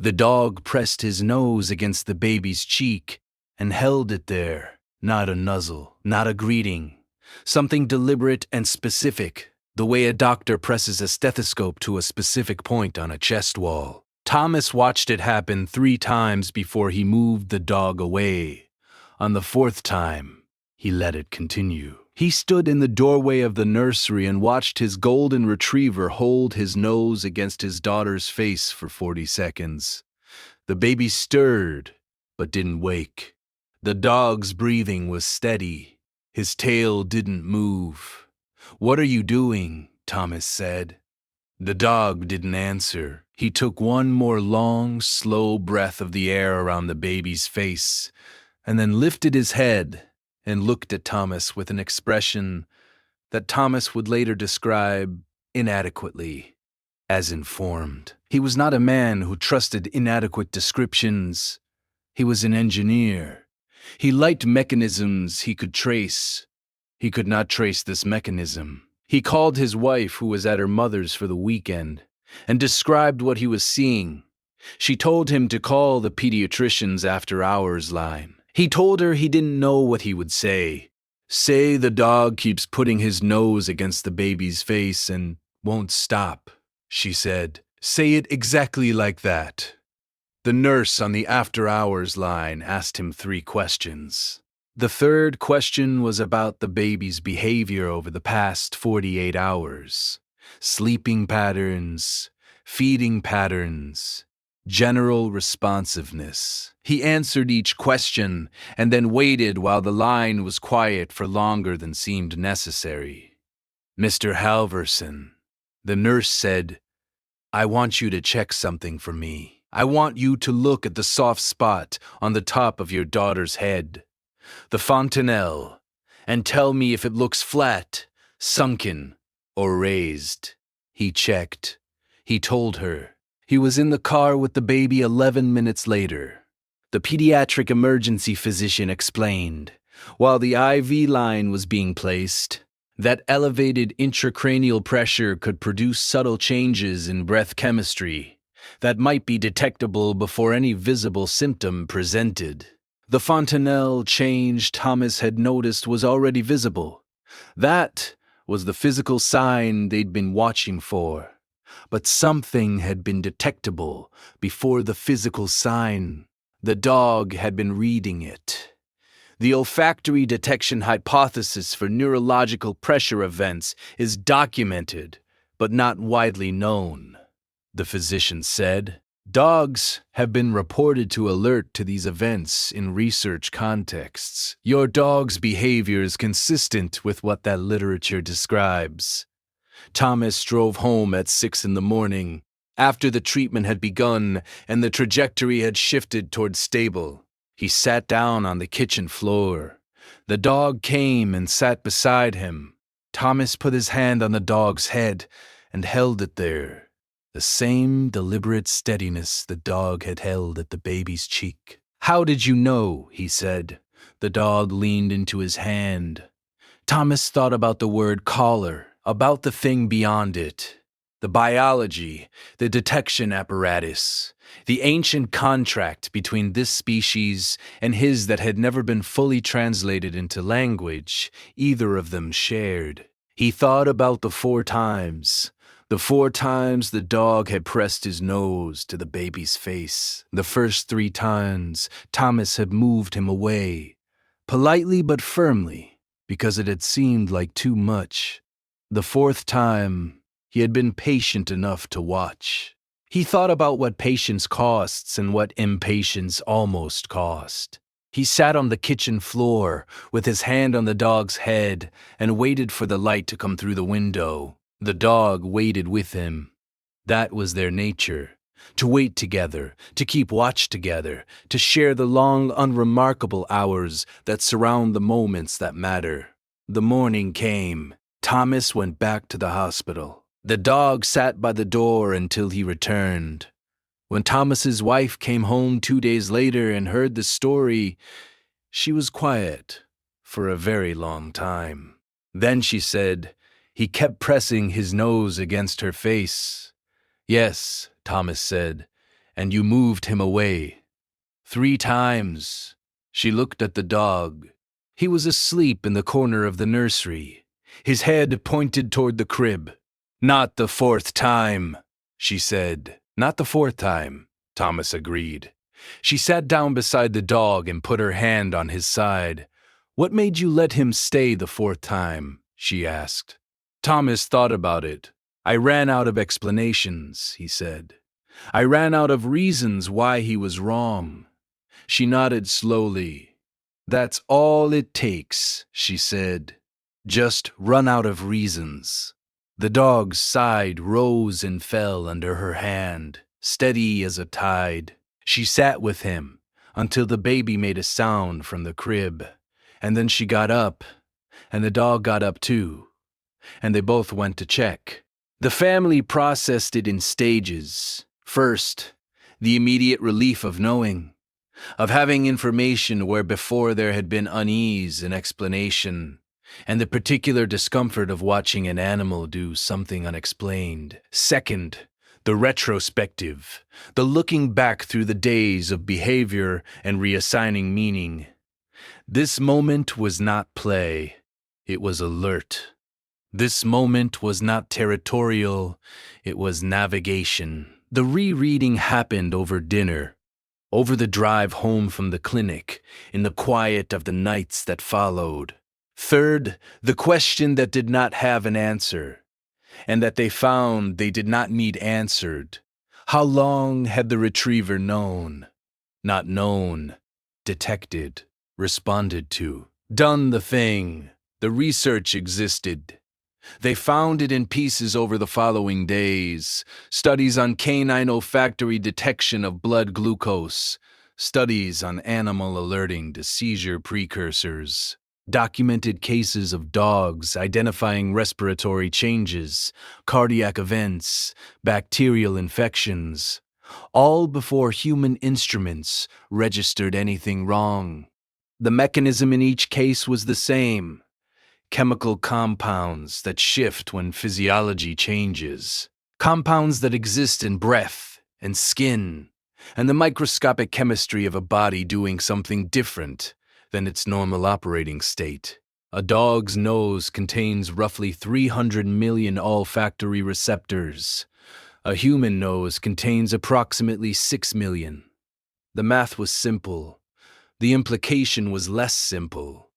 The dog pressed his nose against the baby's cheek and held it there. Not a nuzzle, not a greeting. Something deliberate and specific, the way a doctor presses a stethoscope to a specific point on a chest wall. Thomas watched it happen 3 times before he moved the dog away. On the 4th time, he let it continue. He stood in the doorway of the nursery and watched his golden retriever hold his nose against his daughter's face for 40 seconds. The baby stirred, but didn't wake. The dog's breathing was steady. His tail didn't move. "What are you doing?" Thomas said. The dog didn't answer. He took one more long, slow breath of the air around the baby's face, and then lifted his head and looked at Thomas with an expression that Thomas would later describe inadequately as informed. He was not a man who trusted inadequate descriptions. He was an engineer. He liked mechanisms he could trace. He could not trace this mechanism. He called his wife, who was at her mother's for the weekend, and described what he was seeing. She told him to call the pediatrician's after-hours line. He told her he didn't know what he would say. "Say the dog keeps putting his nose against the baby's face and won't stop," she said. "Say it exactly like that." The nurse on the after-hours line asked him 3 questions. The 3rd question was about the baby's behavior over the past 48 hours. Sleeping patterns, feeding patterns, general responsiveness. He answered each question and then waited while the line was quiet for longer than seemed necessary. "Mr. Halverson," the nurse said, "I want you to check something for me. I want you to look at the soft spot on the top of your daughter's head, the fontanelle, and tell me if it looks flat, sunken, or raised." He checked. He told her. He was in the car with the baby 11 minutes later. The pediatric emergency physician explained, while the IV line was being placed, that elevated intracranial pressure could produce subtle changes in breath chemistry that might be detectable before any visible symptom presented. The fontanelle change Thomas had noticed was already visible. That was the physical sign they'd been watching for. But something had been detectable before the physical sign. The dog had been reading it. The olfactory detection hypothesis for neurological pressure events is documented, but not widely known, the physician said. Dogs have been reported to alert to these events in research contexts. Your dog's behavior is consistent with what that literature describes. Thomas drove home at 6 a.m, after the treatment had begun and the trajectory had shifted toward stable. He sat down on the kitchen floor. The dog came and sat beside him. Thomas put his hand on the dog's head and held it there. The same deliberate steadiness the dog had held at the baby's cheek. "How did you know?" he said. The dog leaned into his hand. Thomas thought about the word collar, about the thing beyond it. The biology, the detection apparatus, the ancient contract between this species and his that had never been fully translated into language, either of them shared. He thought about the 4 times. The 4 times the dog had pressed his nose to the baby's face. The first 3 times, Thomas had moved him away, politely but firmly, because it had seemed like too much. The 4th time, he had been patient enough to watch. He thought about what patience costs and what impatience almost cost. He sat on the kitchen floor with his hand on the dog's head and waited for the light to come through the window. The dog waited with him. That was their nature, to wait together, to keep watch together, to share the long, unremarkable hours that surround the moments that matter. The morning came. Thomas went back to the hospital. The dog sat by the door until he returned. When Thomas's wife came home 2 days later and heard the story, she was quiet for a very long time. Then she said, "He kept pressing his nose against her face." "Yes," Thomas said, and you moved him away. 3 times. She looked at the dog. He was asleep in the corner of the nursery, his head pointed toward the crib. Not the 4th time, she said. Not the 4th time, Thomas agreed. She sat down beside the dog and put her hand on his side. What made you let him stay the 4th time? She asked. Thomas thought about it. I ran out of explanations, he said. I ran out of reasons why he was wrong. She nodded slowly. That's all it takes, she said. Just run out of reasons. The dog's side rose and fell under her hand, steady as a tide. She sat with him until the baby made a sound from the crib, and then she got up, and the dog got up too, and they both went to check. The family processed it in stages. First, the immediate relief of knowing, of having information where before there had been unease and explanation, and the particular discomfort of watching an animal do something unexplained. Second, the retrospective, the looking back through the days of behavior and reassigning meaning. This moment was not play, it was alert. This moment was not territorial, it was navigation. The rereading happened over dinner, over the drive home from the clinic, in the quiet of the nights that followed. Third, the question that did not have an answer, and that they found they did not need answered. How long had the retriever known? Not known, detected, responded to, done the thing. The research existed. They found it in pieces over the following days. Studies on canine olfactory detection of blood glucose. Studies on animal alerting to seizure precursors. Documented cases of dogs identifying respiratory changes, cardiac events, bacterial infections, all before human instruments registered anything wrong. The mechanism in each case was the same: chemical compounds that shift when physiology changes, compounds that exist in breath and skin, and the microscopic chemistry of a body doing something different than its normal operating state. A dog's nose contains roughly 300 million olfactory receptors. A human nose contains approximately 6 million. The math was simple. The implication was less simple.